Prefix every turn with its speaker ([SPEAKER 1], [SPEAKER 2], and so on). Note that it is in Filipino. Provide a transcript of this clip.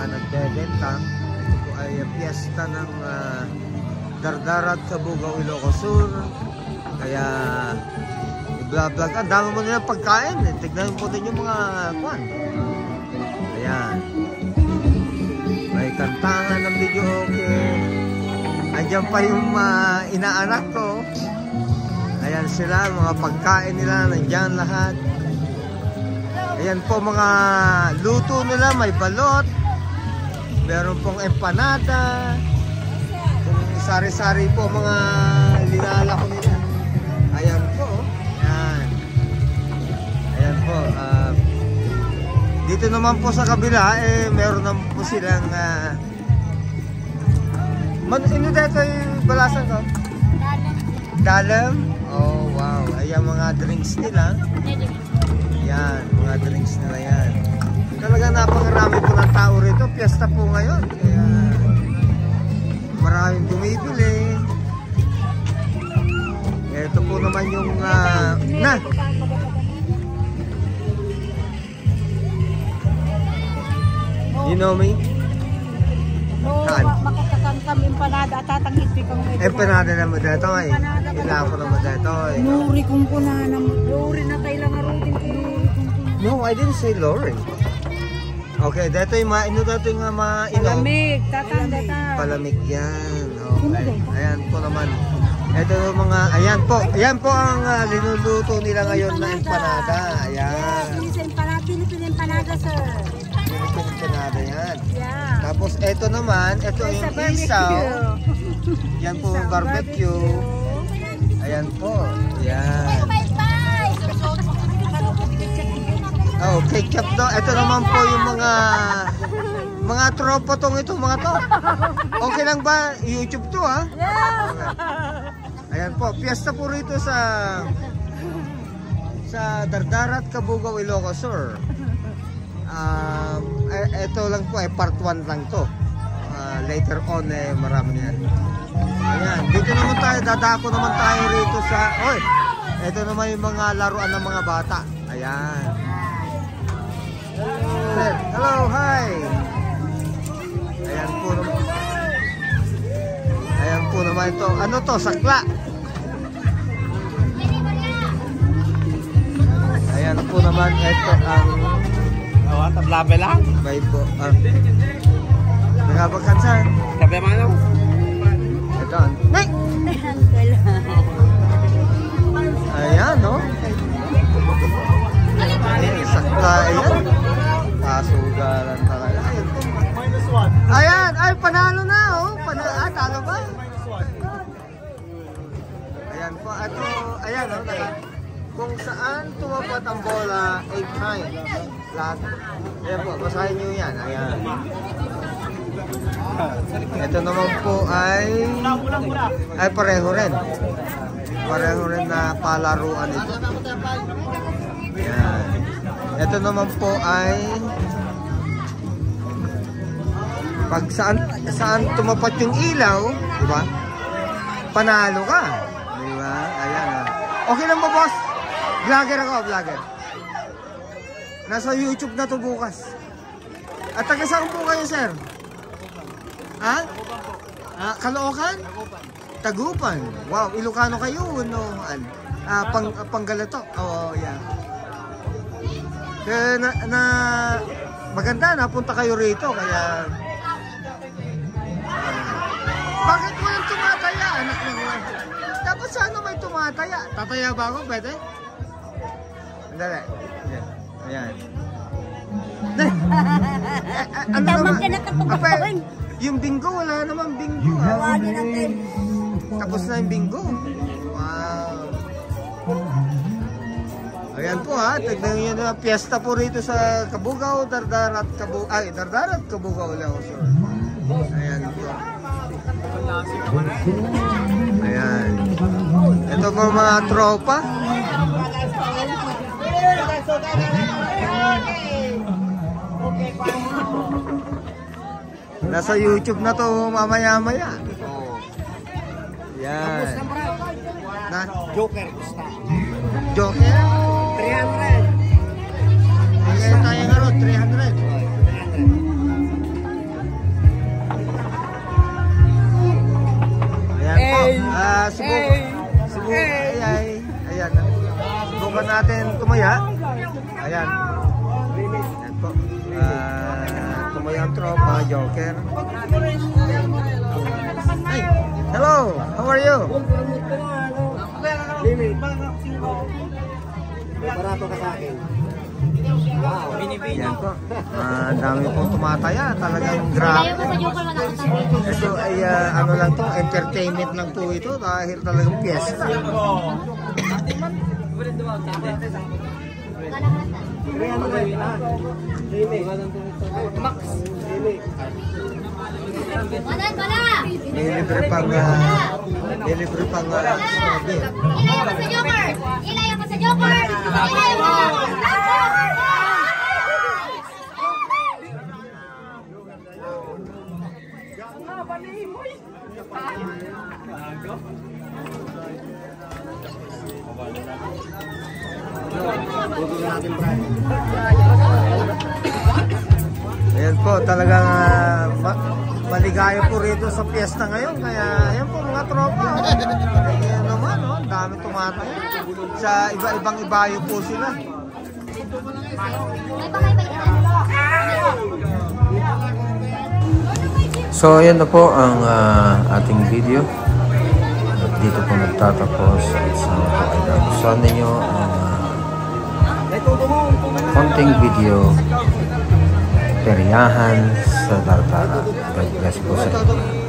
[SPEAKER 1] nagbebenta. Ito po ay piyesta ng Dardarat Cabugao, Ilocos Sur. Kaya i-vlog. Ang dami mo nilang pagkain. Tignan po din yung mga kwan. Ayan. May kantahan ng video okay. Andiyan pa yung inaanak ko. Ayan sila, mga pagkain nila, nandiyan lahat. Ayan po mga luto nila, may balot. Meron pong empanada. Sari-sari po mga linalako nila. Ayan po. Ayan. Ayan po. Dito naman po sa kabila, meron naman po silang ano dito yung balasan ko? Dalam. Oh wow. Ayan mga drinks nila. Ayan, mga drinks nila yan. Talaga napakarami po ng tao rito. Piyesta po ngayon. Kaya maraming bumibili. Ito po naman yung You know me?
[SPEAKER 2] Makatakan kami empanada at tatanghit kang
[SPEAKER 1] empanada naman dito ay. Kailangan ko naman dito ay.
[SPEAKER 2] Luri kong punahan. Luri na kailangan rutin ko.
[SPEAKER 1] No, I didn't say Lori. Okay, dito yung dito yung
[SPEAKER 2] palamig, tatanda.
[SPEAKER 1] Palamig yan. Okay. Ayan po naman. Ito yung mga, ayan po ang linuluto nila ngayon na empanada. Ayan.
[SPEAKER 2] Philippine empanada, sir.
[SPEAKER 1] Philippine empanada yan.
[SPEAKER 2] Yeah.
[SPEAKER 1] Tapos ito naman, ito yung isaw. Yan po yung barbecue. Ayan po. Ayan. Oh, ketchup daw. Ito naman po yung mga tropa tong ito, mga to. Okay lang ba? YouTube to, ha? Yeah. Ayan po, piyesta po rito sa Dardarat, Cabugao, Ilocos Sur. Ito lang po ay part 1 lang to. Later on marami yan. Ayan, dito naman tayo, dadako naman tayo rito sa ito naman yung mga laruan ng mga bata. Ayan. Hello, hi. Ayan po naman. Ayan po naman ito. Ano to? Sakla. Ayan po naman ito ang
[SPEAKER 3] tablabe lang.
[SPEAKER 1] May po. Nagabagkansan.
[SPEAKER 3] Sabi mo ano?
[SPEAKER 1] Ito. Nay! Ayan, no? Sakla, ayan. Kasugalan talaga. Ayan, ay panalo na, oh. Talo ba? Ayan po, ayan, oh. Kung saan tumapat ang bola 8 times. Lahat. Ayan po, basahin nyo yan. Ayan. Ito naman po ay pareho rin. Pareho rin na palaruan ito. Ayan. Ito naman po ay pag saan tumapat yung ilaw, di ba? Panalo ka. Di ba? Ayan. Okay lang ba, boss? Vlogger ako, vlogger. Nasa YouTube na to bukas. At taga saan po kayo, sir? Ha? Caloocan? Tagupan. Wow, Ilocano kayo, no? Panggalato. Oo, yeah. Kaya maganda, napunta kayo rito, kaya bakit mo yung tumataya, anak ng dapat sana may tumataya. Tataya ba ako? Pwede? Andali. Ayan. Ano naman? Yung bingo, wala naman bingo. Tapos na yung bingo. Wow. Ayan po, ha, tignan nyo na piyesta po rito sa Cabugao, Dardarat, Cabugao, Ilocos Sur. Ayan po. Ayan. Ito po mga tropa. Nasa YouTube na to mamaya-maya. Yan.
[SPEAKER 3] Joker.
[SPEAKER 1] Joker?
[SPEAKER 3] 300.
[SPEAKER 1] Kaya tayo nga ron, 300. po. Tumoy ang tropa, Joker. Ay, hello! How are you?
[SPEAKER 3] Barato ka sa akin. Wow, binibini.
[SPEAKER 1] Yan po. Ang dami pong tumataya. Talagang grabe. Ito ay ano lang to, entertainment lang po ito dahil talagang piyesta.
[SPEAKER 3] Max.
[SPEAKER 1] May libre pang beer.
[SPEAKER 2] Ilayo mo sa Joker! Ilayo mo sa Joker! Ilayo mo!
[SPEAKER 1] Ayan po, talagang maligaya po rito sa piyesta ngayon. Kaya ayan po mga tropa. Kaya naman, ang dami tumataya. Sa iba-ibang ibayo po sila. So ayan na po ang ating video. At dito po nagtatapos. At sana po ay nagustuhan ninyo ang konting video peryahan sa Dardara. God bless po sa inyo.